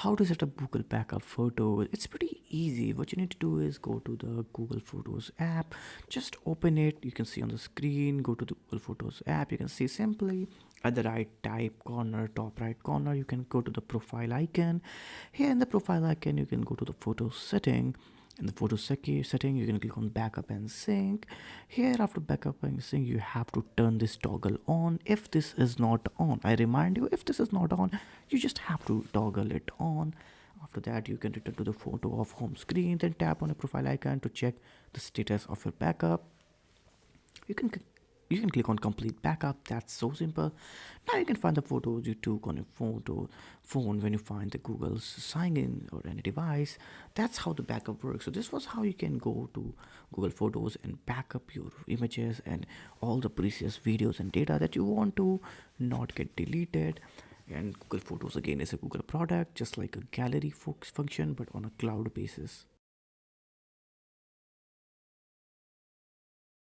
How to set up Google Backup Photos? It's pretty easy. What you need to do is go to the Google Photos app, just open it. You can see on the screen, go to the Google Photos app. You can see simply at the right type corner, top right corner, you can go to the profile icon. Here in the profile icon, you can go to the photo setting. In the setting, you can click on backup and sync. Here, after backup and sync, you have to turn this toggle on. If this is not on, I remind you, if this is not on, you just have to toggle it on. After that, you can return to the photo of home screen, then tap on a profile icon to check the status of your backup. You can click on complete backup. That's so simple. Now you can find the photos you took on your phone when you find the Google's sign in or any device. That's how the backup works. So this was how you can go to Google Photos and back up your images and all the precious videos and data that you want to not get deleted. And Google Photos again is a Google product, just like a gallery function, but on a cloud basis.